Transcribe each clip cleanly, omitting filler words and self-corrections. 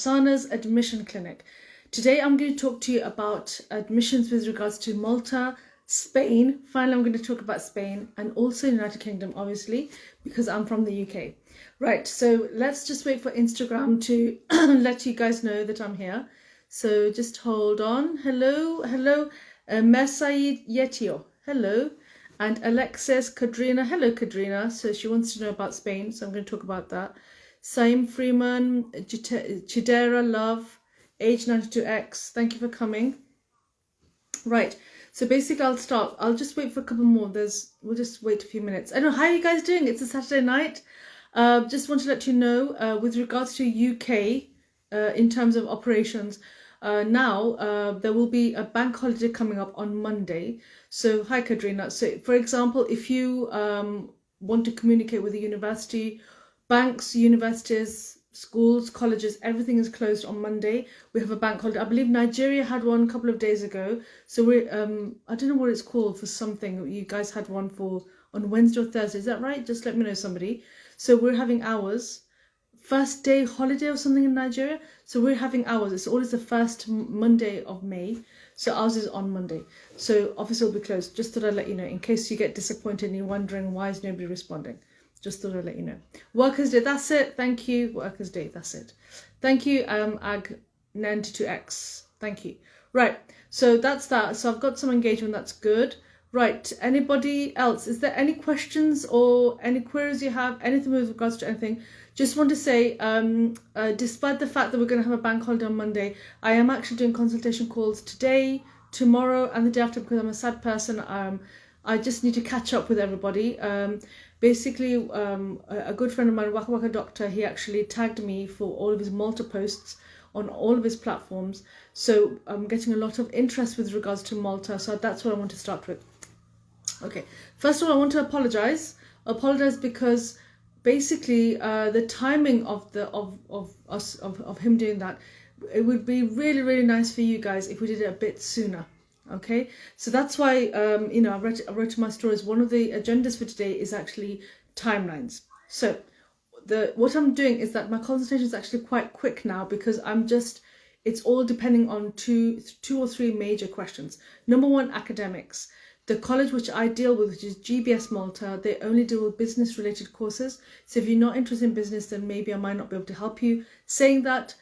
Afsana's admission clinic. Today I'm going to talk to you about admissions with regards to Malta, Spain. Finally, I'm going to talk about Spain and also United Kingdom, obviously, because I'm from the UK. Right, so let's just wait for Instagram to let you guys know that I'm here. So just hold on. Hello, Mesaid Yetio. Hello. And Alexis Kadrina. Hello, Kadrina. So she wants to know about Spain, so I'm going to talk about that. Saim Freeman, Chidera Love, age 92X. Thank you for coming. Right. So basically, I'll start. I'll just wait for a couple more. We'll just wait a few minutes. I don't know, how are you guys doing? It's a Saturday night. Just want to let you know, with regards to UK, in terms of operations, now there will be a bank holiday coming up on Monday. So hi Kadrina. So for example, if you want to communicate with the university, banks, universities, schools, colleges, everything is closed on Monday. We have a bank holiday. I believe Nigeria had one a couple of days ago. So we're I don't know what it's called for something. You guys had one for on Wednesday or Thursday. Is that right? Just let me know, somebody. So we're having ours. First day holiday or something in Nigeria. So we're having ours. It's always the first Monday of May. So ours is on Monday. So office will be closed. Just thought I'd let you know in case you get disappointed and you're wondering why is nobody responding. Just thought I'd let you know. Workers' Day, that's it. Thank you. Workers' Day, that's it. Thank you, Ag92X. Thank you. Right, so that's that. So I've got some engagement, that's good. Right, anybody else? Is there any questions or any queries you have? Anything with regards to anything? Just want to say, despite the fact that we're going to have a bank holiday on Monday, I am actually doing consultation calls today, tomorrow, and the day after because I'm a sad person. I just need to catch up with everybody. Basically, a good friend of mine, Waka Waka Doctor, he actually tagged me for all of his Malta posts on all of his platforms. So I'm getting a lot of interest with regards to Malta. So that's what I want to start with. Okay, first of all, I want to apologize. Apologize because basically the timing of him doing that, it would be really, really nice for you guys if we did it a bit sooner. Okay, so that's why you know, I wrote in my stories, one of the agendas for today is actually timelines. So what I'm doing is that my consultation is actually quite quick now because it's all depending on two or three major questions. Number one, academics. The college which I deal with, which is GBS Malta, they only deal with business related courses. So if you're not interested in business, then maybe I might not be able to help you. Saying that,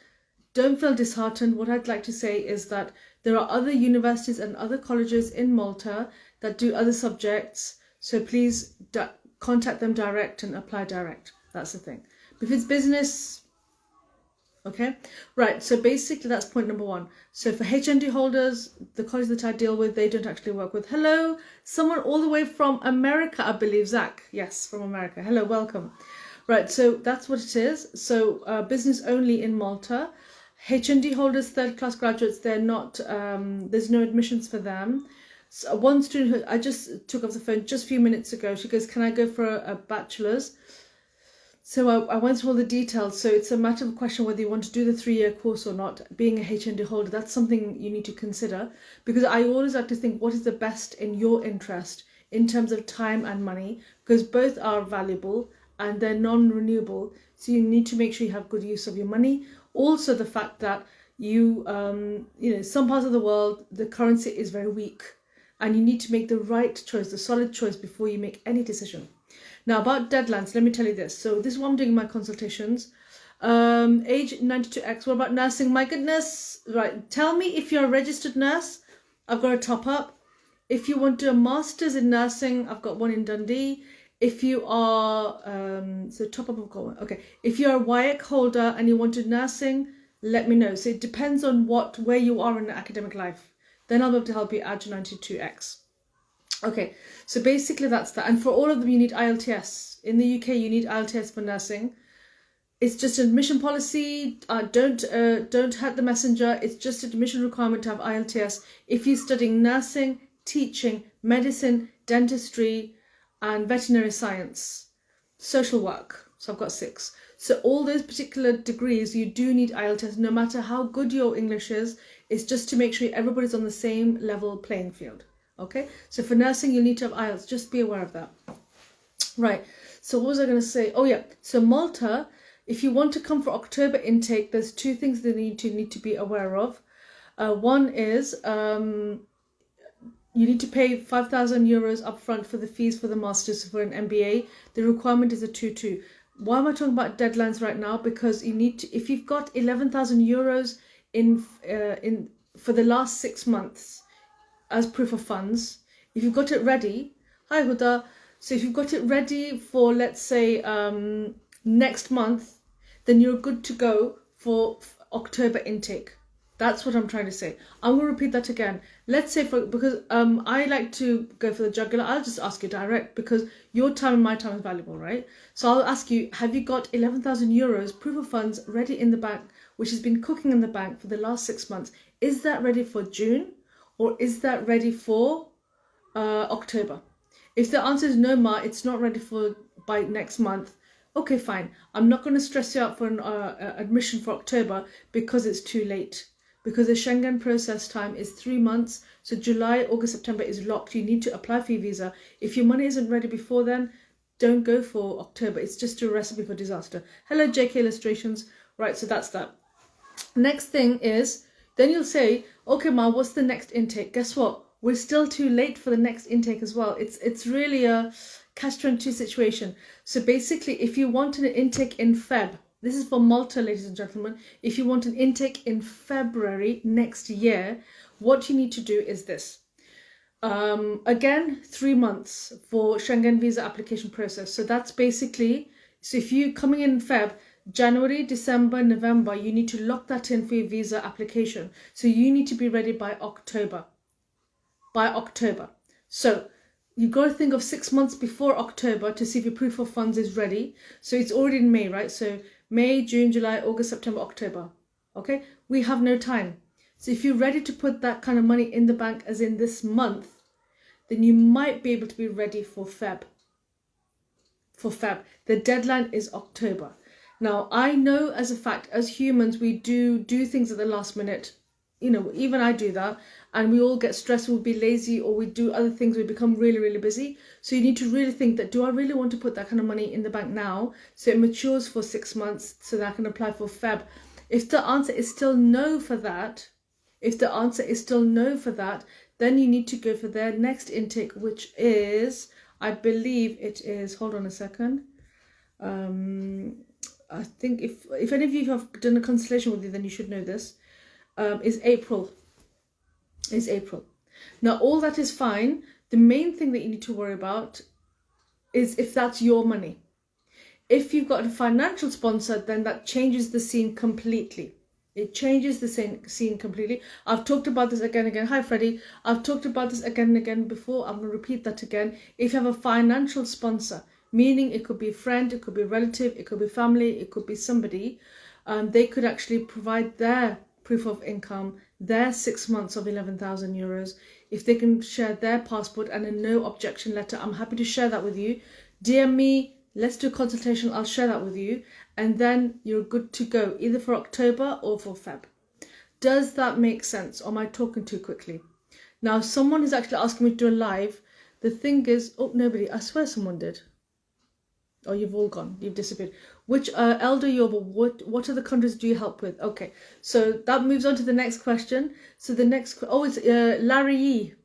don't feel disheartened. What I'd like to say is that there are other universities and other colleges in Malta that do other subjects. So please contact them direct and apply direct. That's the thing. If it's business, okay, right. So basically that's point number one. So for HND holders, the college that I deal with, they don't actually work with. Hello, someone all the way from America, I believe, Zach. Yes, from America. Hello, welcome. Right, so that's what it is. So business only in Malta. HND holders, third class graduates, they're not, there's no admissions for them. So one student who I just took off the phone just a few minutes ago, she goes, can I go for a bachelor's? So I went through all the details. So it's a matter of question whether you want to do the 3-year course or not. Being a HND holder, that's something you need to consider, because I always like to think what is the best in your interest in terms of time and money, because both are valuable and they're non-renewable. So you need to make sure you have good use of your money. Also the fact that you know, some parts of the world, the currency is very weak and you need to make the right choice, the solid choice before you make any decision. Now about deadlines, let me tell you this. So this is what I'm doing in my consultations. Age 92X, what about nursing? My goodness, right. Tell me if you're a registered nurse, I've got a top up. If you want to do a master's in nursing, I've got one in Dundee. If you are, so top up, I've got one. Okay. If you're a WIAC holder and you want to do nursing, let me know. So it depends on where you are in the academic life. Then I'll be able to help you add your 92X. Okay, so basically that's that. And for all of them, you need IELTS. In the UK, you need IELTS for nursing. It's just an admission policy. Don't hurt the messenger. It's just an admission requirement to have IELTS. If you're studying nursing, teaching, medicine, dentistry, and veterinary science, social work. So I've got 6. So all those particular degrees, you do need IELTS, no matter how good your English is. It's just to make sure everybody's on the same level playing field. Okay, so for nursing, you'll need to have IELTS. Just be aware of that. Right, so what was I going to say? Oh yeah, so Malta, if you want to come for October intake, there's two things that you need to be aware of. One is you need to pay €5,000 upfront for the fees for the masters for an MBA. The requirement is a 2-2. Why am I talking about deadlines right now? Because you need to, if you've got €11,000 in for the last 6 months as proof of funds, if you've got it ready, hi Huda. So if you've got it ready for, let's say, next month, then you're good to go for October intake. That's what I'm trying to say. I'm going to repeat that again. Let's say, because I like to go for the jugular, I'll just ask you direct, because your time and my time is valuable, right? So I'll ask you, have you got €11,000 proof of funds ready in the bank, which has been cooking in the bank for the last 6 months? Is that ready for June, or is that ready for October? If the answer is no, Ma, it's not ready for by next month, okay, fine. I'm not going to stress you out for an admission for October because it's too late. Because the Schengen process time is 3 months. So July, August, September is locked. You need to apply for your visa. If your money isn't ready before then, don't go for October. It's just a recipe for disaster. Hello, JK Illustrations. Right, so that's that. Next thing is, then you'll say, okay, Ma, what's the next intake? Guess what? We're still too late for the next intake as well. It's really a catch-22 situation. So basically, if you want an intake in Feb, this is for Malta, ladies and gentlemen. If you want an intake in February next year, what you need to do is this. Again, 3 months for Schengen visa application process. So that's basically, so if you coming in Feb, January, December, November, you need to lock that in for your visa application. So you need to be ready by October. By October. So you've got to think of 6 months before October to see if your proof of funds is ready. So it's already in May, right? So May, June, July, August, September, October. Okay? We have no time. So if you're ready to put that kind of money in the bank as in this month, then you might be able to be ready for Feb. For Feb. The deadline is October. Now, I know as a fact, as humans, we do things at the last minute. You know, even I do that. And we all get stressed, we'll be lazy, or we do other things, we become really, really busy. So you need to really think that, do I really want to put that kind of money in the bank now, so it matures for 6 months, so that I can apply for Feb? If the answer is still no for that, then you need to go for their next intake, which is, I believe it is, hold on a second. I think if any of you have done a consultation with you, then you should know this, is April. Now, all that is fine. The main thing that you need to worry about is if that's your money. If you've got a financial sponsor, then that changes the scene completely. It changes the scene completely. I've talked about this again and again. Hi, Freddie. I've talked about this again and again before. I'm going to repeat that again. If you have a financial sponsor, meaning it could be a friend, it could be a relative, it could be family, it could be somebody, they could actually provide their proof of income, their 6 months of €11,000. If they can share their passport and a no objection letter, I'm happy to share that with you. DM me, let's do a consultation, I'll share that with you. And then you're good to go, either for October or for Feb. Does that make sense, or am I talking too quickly? Now, someone is actually asking me to do a live. The thing is, oh, nobody, I swear someone did. Oh, you've all gone. You've disappeared. Which Elder Yoba, what other countries do you help with? Okay, so that moves on to the next question. So the next, it's Larry Yee.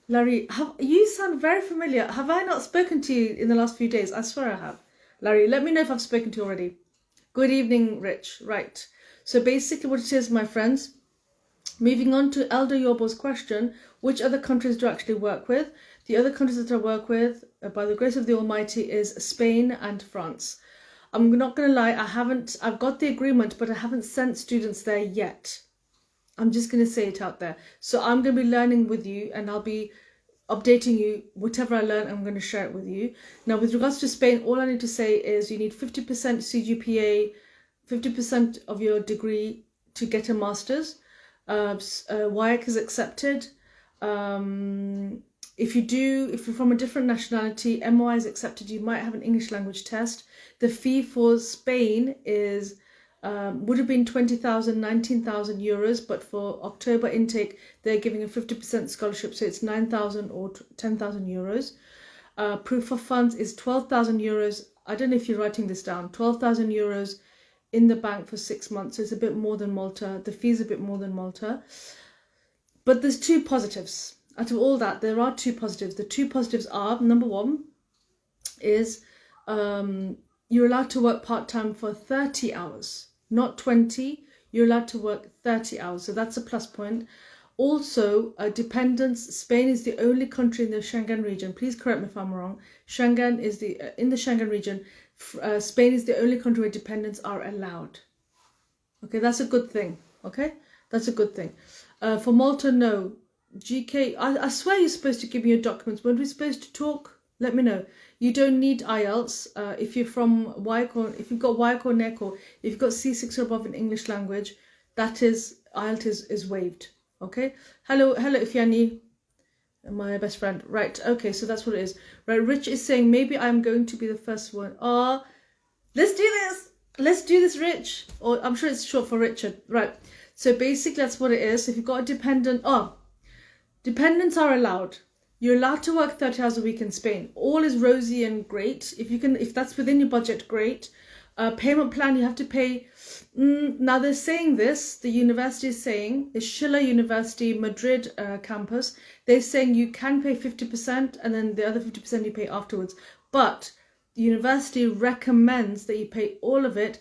Larry, you sound very familiar. Have I not spoken to you in the last few days? I swear I have. Larry, let me know if I've spoken to you already. Good evening, Rich. Right. So basically what it is, my friends, moving on to Elder Yobo's question, which other countries do I actually work with? The other countries that I work with, by the grace of the Almighty, is Spain and France. I'm not going to lie, I've got the agreement, but I haven't sent students there yet. I'm just going to say it out there. So I'm going to be learning with you, and I'll be updating you. Whatever I learn, I'm going to share it with you. Now, with regards to Spain, all I need to say is you need 50% CGPA, 50% of your degree to get a master's. WIAC is accepted. If you're from a different nationality, MOI is accepted. You might have an English language test. The fee for Spain is would have been 20,000, 19,000 euros, but for October intake, they're giving a 50% scholarship, so it's 9,000 or 10,000 euros. Proof of funds is 12,000 euros I don't know if you're writing this down, 12,000 euros in the bank for 6 months. So it's a bit more than Malta. The fee's a bit more than Malta. But there's two positives. Out of all that, there are two positives. The two positives are, number one is you're allowed to work part-time for 30 hours, not 20. You're allowed to work 30 hours. So that's a plus point. Also, dependence. Spain is the only country in the Schengen region. Please correct me if I'm wrong. Schengen is in the Schengen region. Spain is the only country where dependents are allowed. Okay, that's a good thing. Okay, that's a good thing. For Malta, no. GK, I swear you're supposed to give me your documents. When we're supposed to talk, let me know. You don't need IELTS. If you're from WIC or if you've got WIC or NEC or if you've got C6 or above in English language, that is, IELTS is waived. Okay. Hello, Ifyani, my best friend. Right. Okay. So that's what it is. Right. Rich is saying maybe I'm going to be the first one. Let's do this. Let's do this, Rich. Or I'm sure it's short for Richard. Right. So basically, that's what it is. If you've got a dependent, dependents are allowed. You're allowed to work 30 hours a week in Spain. All is rosy and great. If that's within your budget, great. Payment plan, you have to pay. Now they're saying this, the university is saying, the Schiller University Madrid campus, they're saying you can pay 50% and then the other 50% you pay afterwards. But the university recommends that you pay all of it,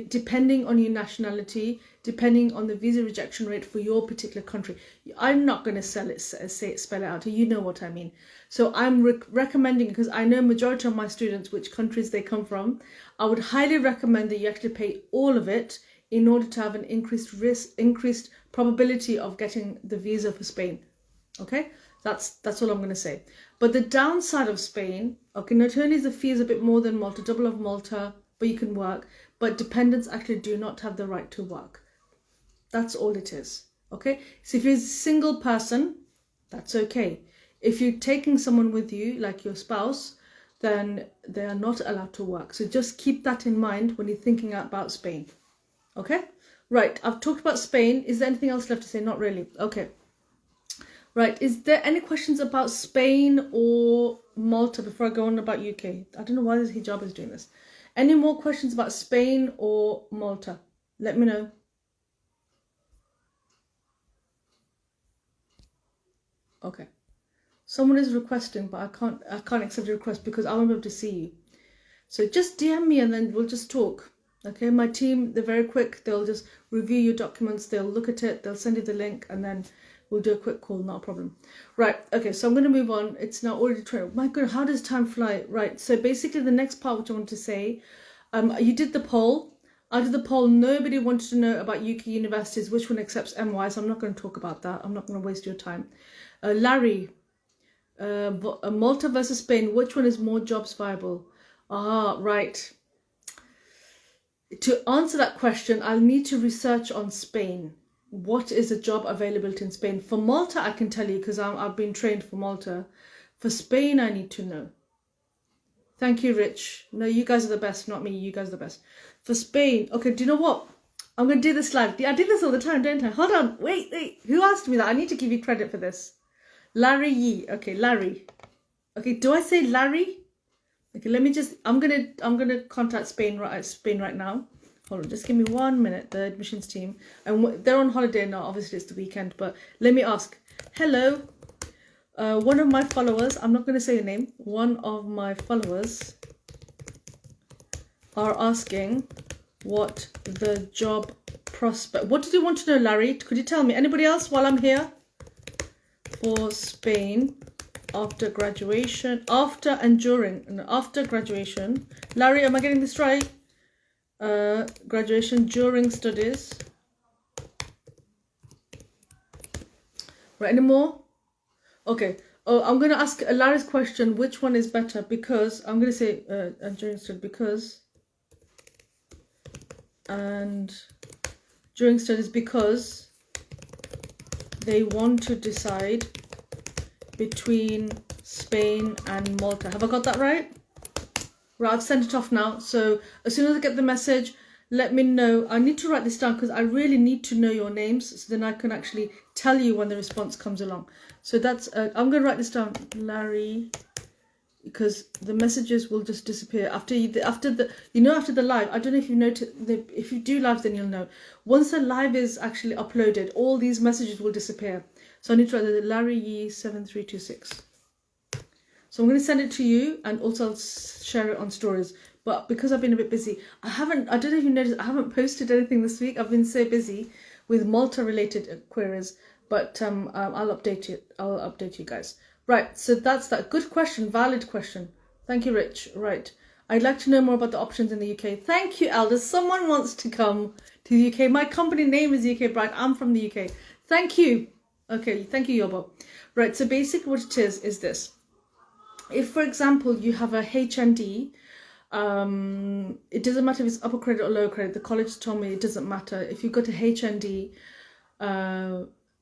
depending on your nationality, depending on the visa rejection rate for your particular country. I'm not going to spell it out. You know what I mean. So I'm recommending, because I know majority of my students, which countries they come from, I would highly recommend that you actually pay all of it in order to have an increased probability of getting the visa for Spain. Okay, that's all I'm going to say. But the downside of Spain, okay, not only is the fee is a bit more than Malta, double of Malta, but you can work, but dependents actually do not have the right to work. That's all it is. Okay, so if you're a single person, that's okay. If you're taking someone with you, like your spouse, then they are not allowed to work. So just keep that in mind when you're thinking about Spain. Okay, right, I've talked about Spain. Is there anything else left to say? Not really. Okay, right, is there any questions about Spain or Malta before I go on about UK? I don't know why this hijab is doing this. Any more questions about Spain or Malta? Let me know. Okay. Someone is requesting, but I can't accept the request because I won't be able to see you. So just DM me and then we'll just talk. Okay, my team, they're very quick. They'll just review your documents. They'll look at it. They'll send you the link and then we'll do a quick call. Not a problem. Right. Okay, so I'm going to move on. It's now already 12. My God, how does time fly? Right. So basically the next part which I want to say, you did the poll. Out of the poll, nobody wanted to know about UK universities, which one accepts MY. So I'm not going to talk about that. I'm not going to waste your time. Larry, Malta versus Spain, which one is more jobs viable? Right. To answer that question, I'll need to research on Spain. What is the job availability in Spain? For Malta, I can tell you because I've been trained for Malta. For Spain, I need to know. Thank you, Rich. No, you guys are the best, not me. You guys are the best. For Spain, okay, do you know what? I'm going to do this live. I do this all the time, don't I? Hold on. Wait. Who asked me that? I need to give you credit for this. Larry Yee. Okay, Larry. Okay, do I say Larry? Okay, let me just, I'm gonna contact Spain right now. Hold on, just give me 1 minute, the admissions team. And they're on holiday now, obviously it's the weekend, but let me ask. Hello, one of my followers, I'm not going to say your name, one of my followers are asking what the job prospect, what did you want to know, Larry? Could you tell me? Anybody else while I'm here? For Spain, after graduation, after graduation. Larry, am I getting this right? Graduation, during studies. Right, any more? Okay. Oh, I'm going to ask Larry's question, which one is better? Because, I'm going to say during studies, because, and during studies, because they want to decide between Spain and Malta. Have I got that right? Right, I've sent it off now. So as soon as I get the message, let me know. I need to write this down because I really need to know your names so then I can actually tell you when the response comes along. So that's, I'm going to write this down. Larry because the messages will just disappear after the live. I don't know if you noticed, if you do live, then you'll know. Once the live is actually uploaded, all these messages will disappear. So I need to write the Larry Yee 7326. So I'm going to send it to you, and also I'll share it on stories. But because I've been a bit busy, I don't know if you noticed, I haven't posted anything this week. I've been so busy with Malta related queries, but I'll update you. I'll update you guys. Right, so that's that. Good question, valid question. Thank you, Rich. Right, I'd like to know more about the options in the UK. Thank you, Elders. Someone wants to come to the UK. My company name is UK Bride. I'm from the UK. Thank you. Okay, thank you, Yobo. Right, so basically what it is this. If, for example, you have a HND, it doesn't matter if it's upper credit or lower credit. The college told me it doesn't matter. If you go to HND,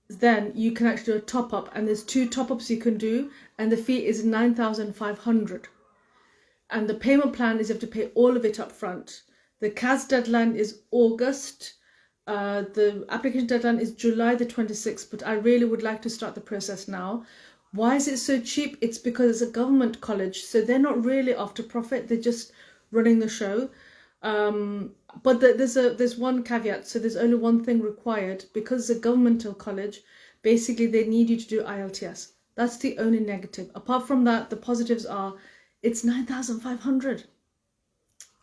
then you can actually do a top up, and there's 2 top ups you can do, and the fee is 9,500. And the payment plan is you have to pay all of it up front. The CAS deadline is August. The application deadline is July the 26th, but I really would like to start the process now. Why is it so cheap? It's because it's a government college, so they're not really after profit. They're just running the show. But there's one caveat. So there's only one thing required. Because it's a governmental college, basically they need you to do IELTS. That's the only negative. Apart from that, the positives are it's 9,500.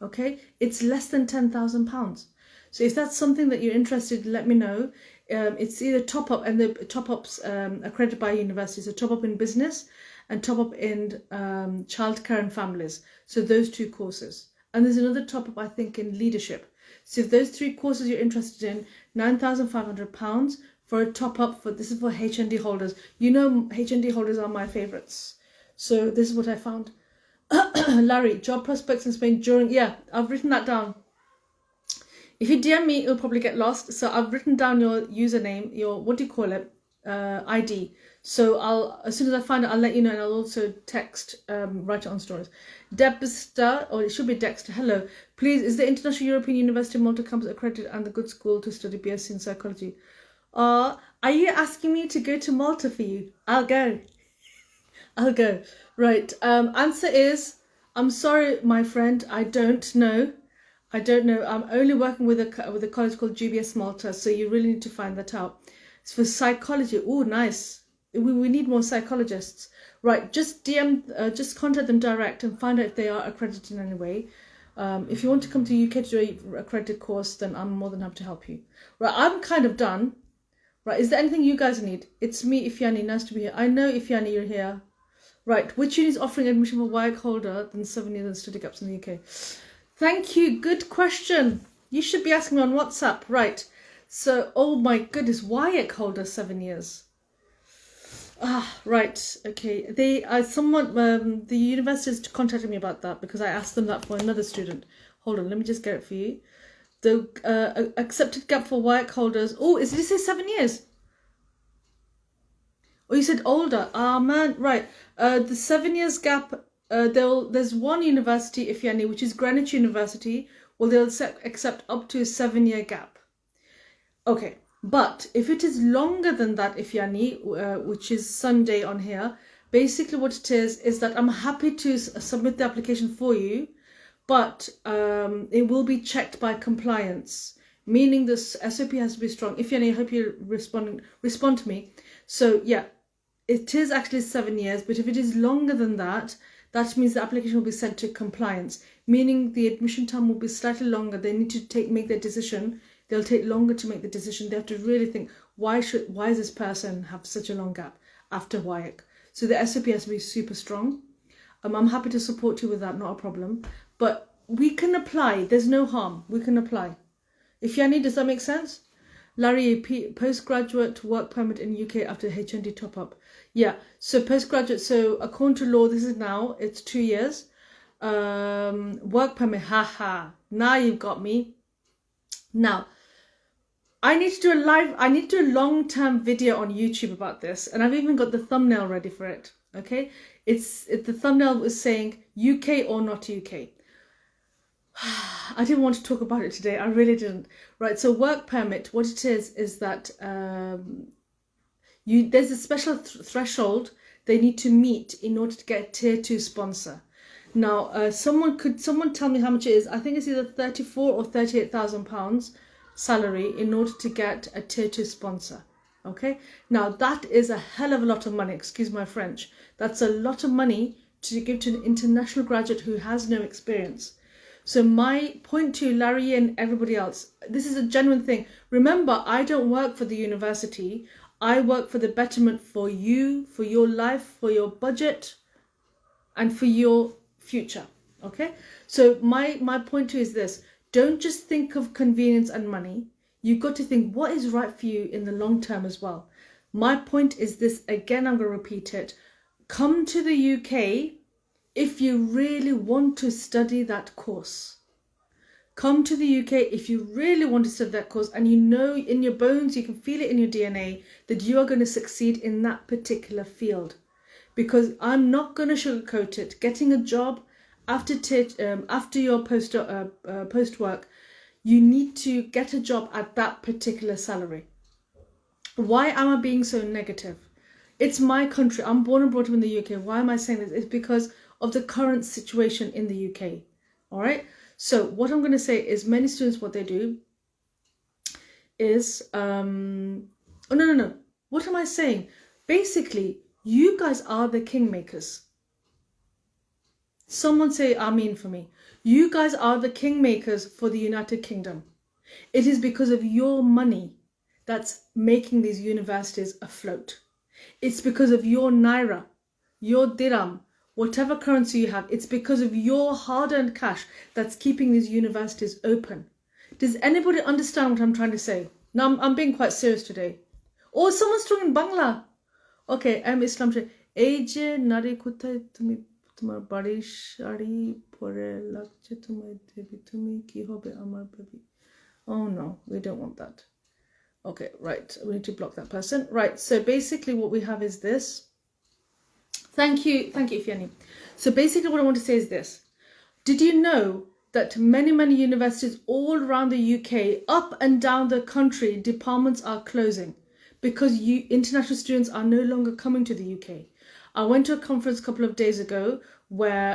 Okay, it's less than £10,000. So if that's something that you're interested in, let me know. It's either top up, and the top ups accredited by universities, so top up in business and top up in childcare and families. So those 2 courses. And there's another top up, I think, in leadership. So if those 3 courses you're interested in, £9,500 for a top up this is for HND holders. You know, HND holders are my favorites. So this is what I found. Larry, job prospects in Spain during, yeah, I've written that down. If you DM me, it'll probably get lost. So I've written down your username, your, what do you call it? ID. So as soon as I find it, I'll let you know, and I'll also text, write it on stories. Dexter, or it should be Dexter. Hello. Please, is the International European University Malta campus accredited and a good school to study BSc in psychology? Are you asking me to go to Malta for you? I'll go. I'll go. Right. Answer is, I'm sorry, my friend. I don't know. I'm only working with a college called GBS Malta, so you really need to find that out. It's for psychology. Oh, nice. We need more psychologists. Right, just just contact them direct and find out if they are accredited in any way. If you want to come to UK to do an accredited course, then I'm more than happy to help you. Right, I'm kind of done. Right, is there anything you guys need? It's me, Ifyani. Nice to be here. I know, Ifyani, you're here. Right, which uni is offering admission for WIAC holder than 7 years and study gaps in the UK? Thank you. Good question. You should be asking me on WhatsApp. Right. So, oh my goodness, WIAC holder 7 years. Right. Okay. The universities contacted me about that because I asked them that for another student. Hold on. Let me just get it for you. The accepted gap for WIAC holders. Oh, did you say 7 years? Oh, you said older. Ah, man. Right. The 7 years gap. There's one university, if you any, which is Greenwich University. Well, they'll accept up to a 7 year gap. Okay, but if it is longer than that, if you any, which is Sunday on here, basically what it is that I'm happy to submit the application for you, but it will be checked by compliance, meaning this SOP has to be strong. If you any, I hope you respond to me. So yeah, it is actually 7 years, but if it is longer than that, that means the application will be sent to compliance, meaning the admission time will be slightly longer. They need to make their decision. They'll take longer to make the decision. They have to really think, why does this person have such a long gap after WIAC? So the SOP has to be super strong. I'm happy to support you with that, not a problem. But we can apply. There's no harm. We can apply. If you need, does that make sense? Larry, postgraduate work permit in UK after HND top up. Yeah, so postgraduate, so according to law, this is now, it's 2 years. Work permit, haha. Now you've got me. Now, I need to do a long-term video on YouTube about this, and I've even got the thumbnail ready for it. Okay, the thumbnail was saying UK or not UK. I didn't want to talk about it today. I really didn't. Right, so work permit, what it is that there's a special threshold they need to meet in order to get a tier 2 sponsor. Now, someone tell me how much it is? I think it's either 34 or 38,000 pounds salary in order to get a tier 2 sponsor. Okay, now that is a hell of a lot of money, excuse my French. That's a lot of money to give to an international graduate who has no experience. So my point to Larry and everybody else, this is a genuine thing. Remember, I don't work for the university. I work for the betterment for you, for your life, for your budget, and for your future. Okay, so my point to you is this: don't just think of convenience and money. You've got to think what is right for you in the long term as well. My point is this, again, I'm going to repeat it. Come to the UK if you really want to study that course. Come to the UK if you really want to study that course and you know in your bones, you can feel it in your DNA, that you are going to succeed in that particular field. Because I'm not going to sugarcoat it. Getting a job after your post work, you need to get a job at that particular salary. Why am I being so negative? It's my country. I'm born and brought up in the UK. Why am I saying this? It's because of the current situation in the UK. All right. So what I'm going to say is, many students, what they do is, no. What am I saying? Basically, you guys are the kingmakers. Someone say Amen for me. You guys are the kingmakers for the United Kingdom. It is because of your money that's making these universities afloat. It's because of your naira, your dirham, whatever currency you have. It's because of your hard-earned cash that's keeping these universities open. Does anybody understand what I'm trying to say? Now, I'm being quite serious today. Oh, someone's talking Bangla. Okay, Islam. এই যে নারী কোথায় তুমি তোমার বাড়ির শাড়ি পরে লাগছে তোমায় দেবী তুমি কি হবে আমার baby. Oh no, we don't want that. Okay, right, we need to block that person. Right, so basically what we have is this. Thank you, Ifyani. So basically what I want to say is this. Did you know that many universities all around the UK, up and down the country, departments are closing because international students are no longer coming to the UK? I went to a conference a couple of days ago where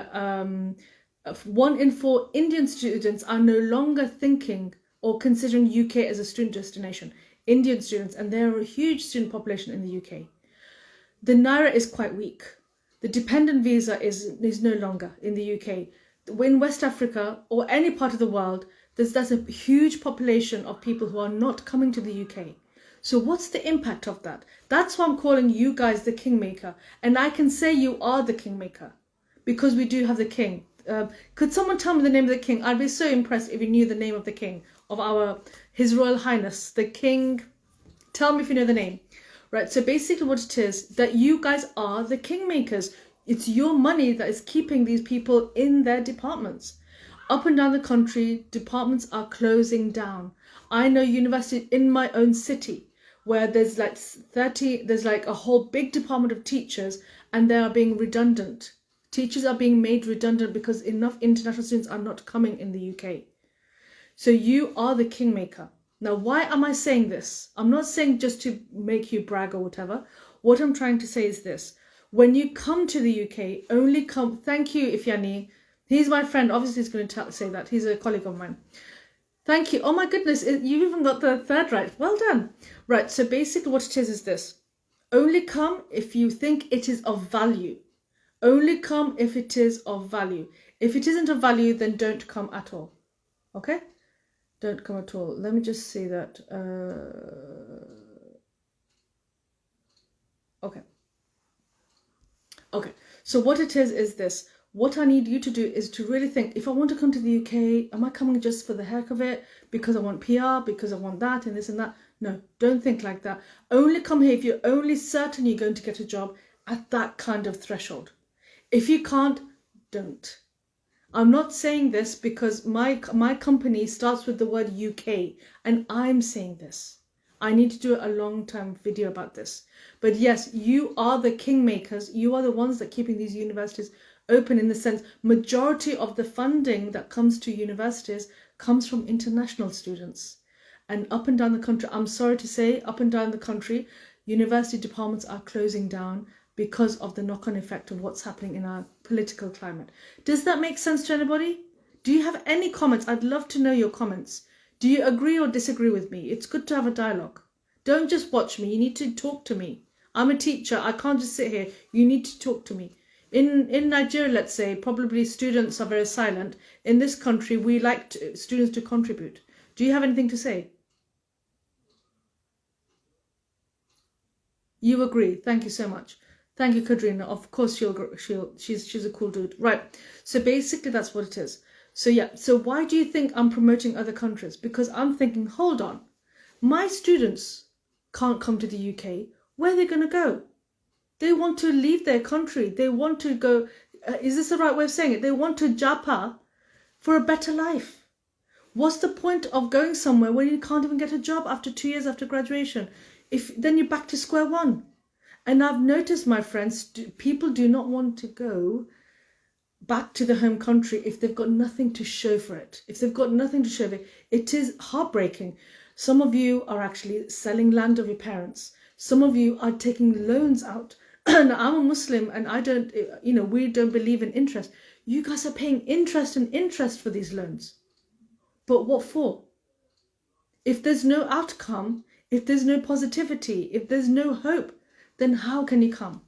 1 in 4 Indian students are no longer thinking or considering UK as a student destination. Indian students, and there are a huge student population in the UK. The naira is quite weak. The dependent visa is no longer in the UK. In West Africa or any part of the world, there's a huge population of people who are not coming to the UK. So what's the impact of that? That's why I'm calling you guys the kingmaker. And I can say you are the kingmaker because we do have the king. Could someone tell me the name of the king? I'd be so impressed if you knew the name of the king, of His Royal Highness, the King. Tell me if you know the name. Right, so basically what it is, that you guys are the kingmakers. It's your money that is keeping these people in their departments. Up and down the country, departments are closing down. I know university in my own city where there's like a whole big department of teachers and they are being redundant. Teachers are being made redundant because enough international students are not coming in the UK. So you are the kingmaker. Now, why am I saying this? I'm not saying just to make you brag or whatever. What I'm trying to say is this. When you come to the UK, only come... Thank you, Ifyani. He's my friend. Obviously, he's going to say that. He's a colleague of mine. Thank you. Oh, my goodness. You've even got the third right. Well done. Right. So basically what it is this. Only come if you think it is of value. Only come if it is of value. If it isn't of value, then don't come at all. Okay? Don't come at all. Let me just see that. Okay. So what it is this. What I need you to do is to really think, if I want to come to the UK, am I coming just for the heck of it? Because I want PR, because I want that and this and that? No, don't think like that. Only come here if you're only certain you're going to get a job at that kind of threshold. If you can't, don't. I'm not saying this because my company starts with the word UK and I'm saying this. I need to do a long-term video about this. But yes, you are the kingmakers. You are the ones that are keeping these universities open, in the sense majority of the funding that comes to universities comes from international students. And up and down the country, I'm sorry to say, up and down the country, university departments are closing down because of the knock-on effect of what's happening in our political climate. Does that make sense to anybody? Do you have any comments? I'd love to know your comments. Do you agree or disagree with me? It's good to have a dialogue. Don't just watch me. You need to talk to me. I'm a teacher. I can't just sit here. You need to talk to me. In Nigeria, let's say, probably students are very silent. In this country, we like students to contribute. Do you have anything to say? You agree. Thank you so much. Thank you, Kadrina. Of course, she's a cool dude. Right. So basically, that's what it is. So yeah. So why do you think I'm promoting other countries? Because I'm thinking, hold on, my students can't come to the UK. Where are they going to go? They want to leave their country. They want to go. Is this the right way of saying it? They want to japa for a better life. What's the point of going somewhere when you can't even get a job after 2 years after graduation? Then you're back to square one. And I've noticed, my friends, people do not want to go back to the home country if they've got nothing to show for it. If they've got nothing to show for it, it is heartbreaking. Some of you are actually selling land of your parents. Some of you are taking loans out. And I'm a Muslim and I don't, we don't believe in interest. You guys are paying interest and interest for these loans. But what for? If there's no outcome, if there's no positivity, if there's no hope, then how can you come?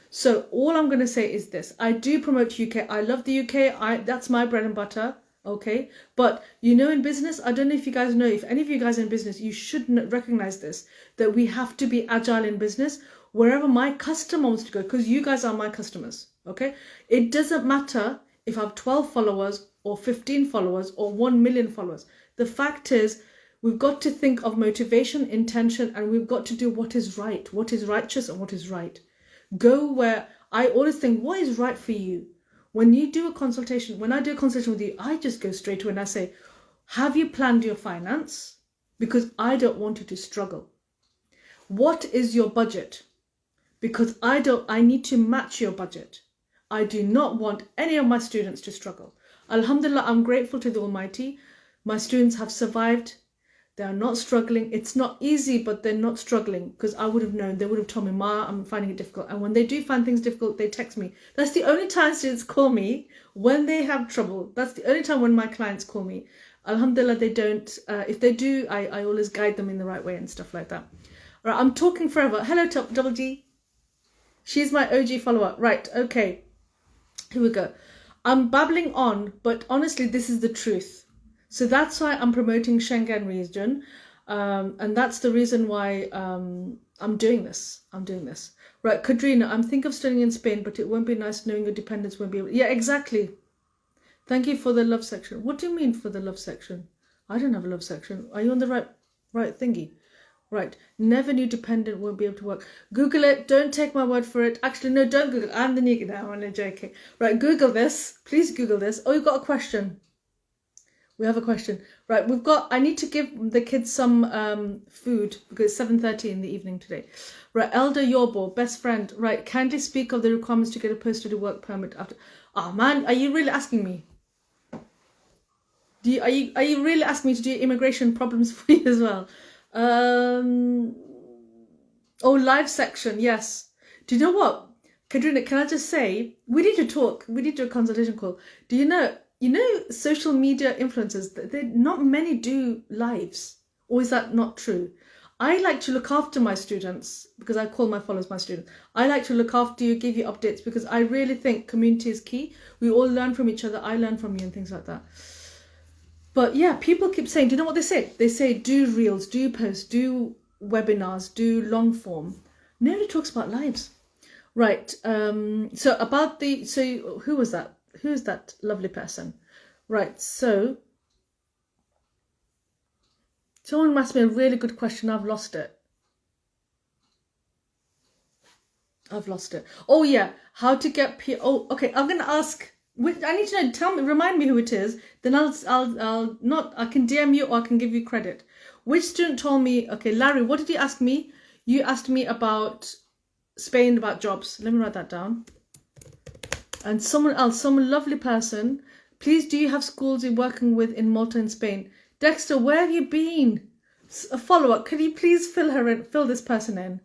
So all I'm going to say is this. I do promote UK. I love the UK. That's my bread and butter. Okay. But in business, I don't know if you guys know, if any of you guys are in business, you should recognize this, that we have to be agile in business. Wherever my customer wants to go, because you guys are my customers. Okay. It doesn't matter if I have 12 followers or 15 followers or 1 million followers. The fact is, we've got to think of motivation, intention, and we've got to do what is right, what is righteous and what is right. Go where I always think, what is right for you? When you do a consultation, when I do a consultation with you, I just go straight to it and I say, have you planned your finance? Because I don't want you to struggle. What is your budget? Because I need to match your budget. I do not want any of my students to struggle. Alhamdulillah, I'm grateful to the Almighty. My students have survived. They are not struggling. It's not easy, but they're not struggling, because I would have known. They would have told me, Ma, I'm finding it difficult. And when they do find things difficult, they text me. That's the only time students call me, when they have trouble. That's the only time when my clients call me. Alhamdulillah, they don't. If they do, I always guide them in the right way and stuff like that. All right, I'm talking forever. Hello, Double G. She's my OG follower. Right, okay. Here we go. I'm babbling on, but honestly, this is the truth. So that's why I'm promoting Schengen region. And that's the reason why I'm doing this. Right, Kadrina, I'm thinking of studying in Spain, but it won't be nice knowing your dependents won't be able... Yeah, exactly. Thank you for the love section. What do you mean for the love section? I don't have a love section. Are you on the right thingy? Right, never knew dependent won't be able to work. Google it, don't take my word for it. Actually, no, don't Google it. I'm the nigga now, I'm joking. Right, Google this. Please Google this. Oh, you've got a question. We have a question. Right, I need to give the kids some food because it's 7:30 in the evening today. Right, Elder Yorbo, best friend. Right, kindly speak of the requirements to get a post-study work permit after... Oh man, are you really asking me? Are you really asking me to do immigration problems for you as well? Live section, yes. Do you know what, Kadrina, can I just say, we need to talk. We need to do a consultation call. Do you know social media influencers, not many do lives, or is that not true? I like to look after my students because I call my followers my students. I like to look after you, give you updates, because I really think community is key. We all learn from each other. I learn from you and things like that. But yeah, people keep saying, do you know what they say? They say, do reels, do posts, do webinars, do long form. Nobody talks about lives. Right. So who was that? Who's that lovely person? Right. So someone asked me a really good question. I've lost it. Oh yeah. How to get okay. I'm going to ask. I need to know. Tell me. Remind me who it is. Then I can DM you, or I can give you credit. Which student told me? Okay, Larry. What did you ask me? You asked me about Spain, about jobs. Let me write that down. And someone else, some lovely person. Please, do you have schools you're working with in Malta and Spain? Dexter, where have you been? A follow-up. Could you please fill this person in?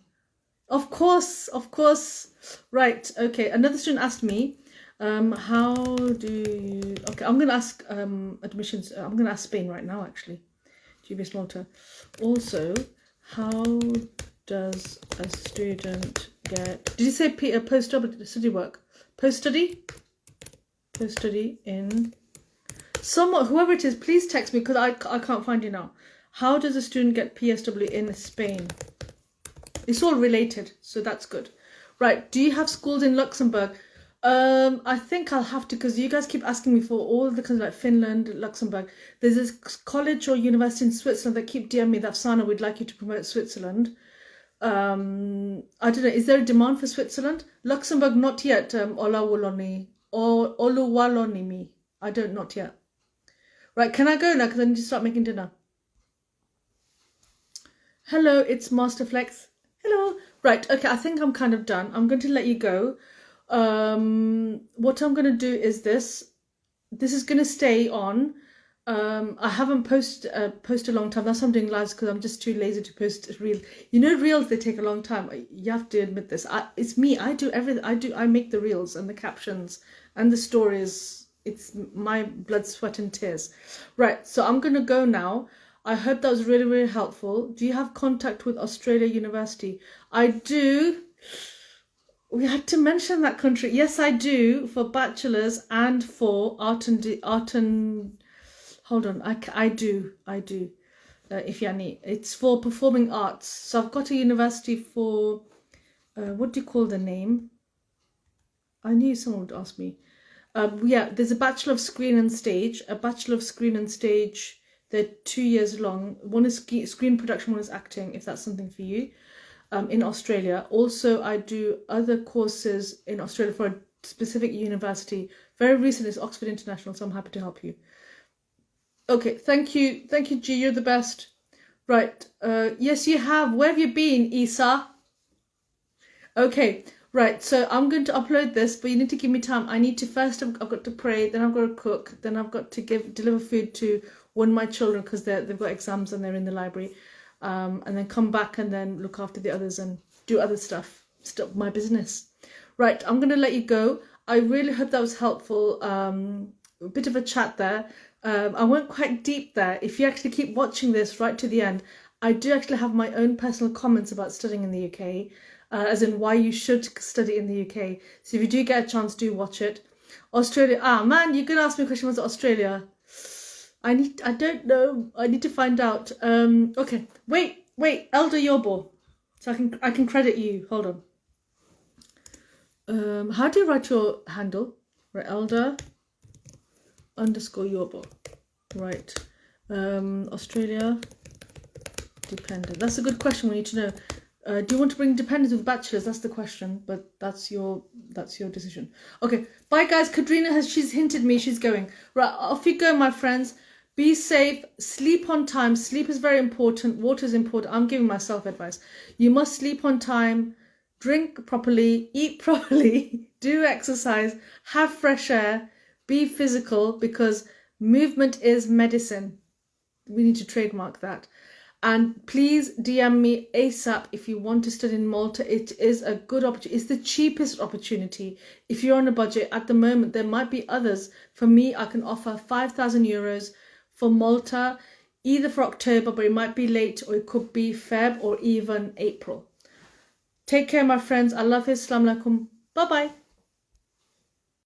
Of course, of course. Right, okay. Another student asked me, how do you... Okay, I'm going to ask admissions. I'm going to ask Spain right now, actually. GBS Malta. Also, how does a student get... Did you say post-study study work? Post-study? Post-study in... Someone, whoever it is, please text me because I can't find you now. How does a student get PSW in Spain? It's all related, so that's good. Right, do you have schools in Luxembourg? I think I'll have to, because you guys keep asking me for all the countries like Finland, Luxembourg. There's this college or university in Switzerland that keep DMing me that Afsana, we'd like you to promote Switzerland. I don't know, is there a demand for Switzerland? Luxembourg, not yet, Olawoloni, or Oluwalonimi. I don't, not yet. Right, can I go now, because I need to start making dinner. Hello, it's Masterflex. Hello. Right, okay, I think I'm kind of done. I'm going to let you go. What I'm going to do is this. This is going to stay on. I haven't posted a long time. That's why I'm doing lives, because I'm just too lazy to post reels. You know, reels, they take a long time. You have to admit this. It's me. I do everything. I make the reels and the captions and the stories. It's my blood, sweat and tears. Right, so I'm going to go now. I hope that was really, really helpful. Do you have contact with Australia University? I do. We had to mention that country. Yes, I do, for bachelor's and for art and hold on, I do. If you need, it's for performing arts. So I've got a university for, what do you call the name? I knew someone would ask me. Yeah, there's a Bachelor of Screen and Stage, They're 2 years long. One is screen production, one is acting, if that's something for you, in Australia. Also, I do other courses in Australia for a specific university. Very recent is Oxford International, so I'm happy to help you. Okay, thank you. Thank you, G. You're the best. Right. Yes, you have. Where have you been, Isa? Okay. Right, so I'm going to upload this, but you need to give me time. I need to first, I've got to pray, then I've got to cook, then I've got to deliver food to one of my children because they've got exams and they're in the library, and then come back and then look after the others and do other stuff, my business. Right, I'm going to let you go. I really hope that was helpful. A bit of a chat there. I went quite deep there. If you actually keep watching this right to the end, I do actually have my own personal comments about studying in the UK. As in why you should study in the UK. So if you do get a chance, do watch it. Australia. Man, you're gonna ask me a question. Was it Australia? I don't know. I need to find out. Okay. Wait. Elder Yobo. So I can credit you. Hold on. How do you write your handle? Right, Elder _ Yobo. Right. Australia dependent. That's a good question. We need to know. Do you want to bring dependents with bachelors? That's the question, but that's your decision. Okay, bye guys. Katrina she's hinted me she's going. Right, off you go, my friends. Be safe. Sleep on time. Sleep is very important. Water is important. I'm giving myself advice. You must sleep on time. Drink properly. Eat properly. Do exercise. Have fresh air. Be physical, because movement is medicine. We need to trademark that. And please DM me ASAP if you want to study in Malta. It is a good opportunity. It's the cheapest opportunity. If you're on a budget at the moment, there might be others. For me, I can offer €5,000 for Malta, either for October, but it might be late, or it could be Feb or even April. Take care, my friends. I love you. Assalamu alaikum. Bye-bye.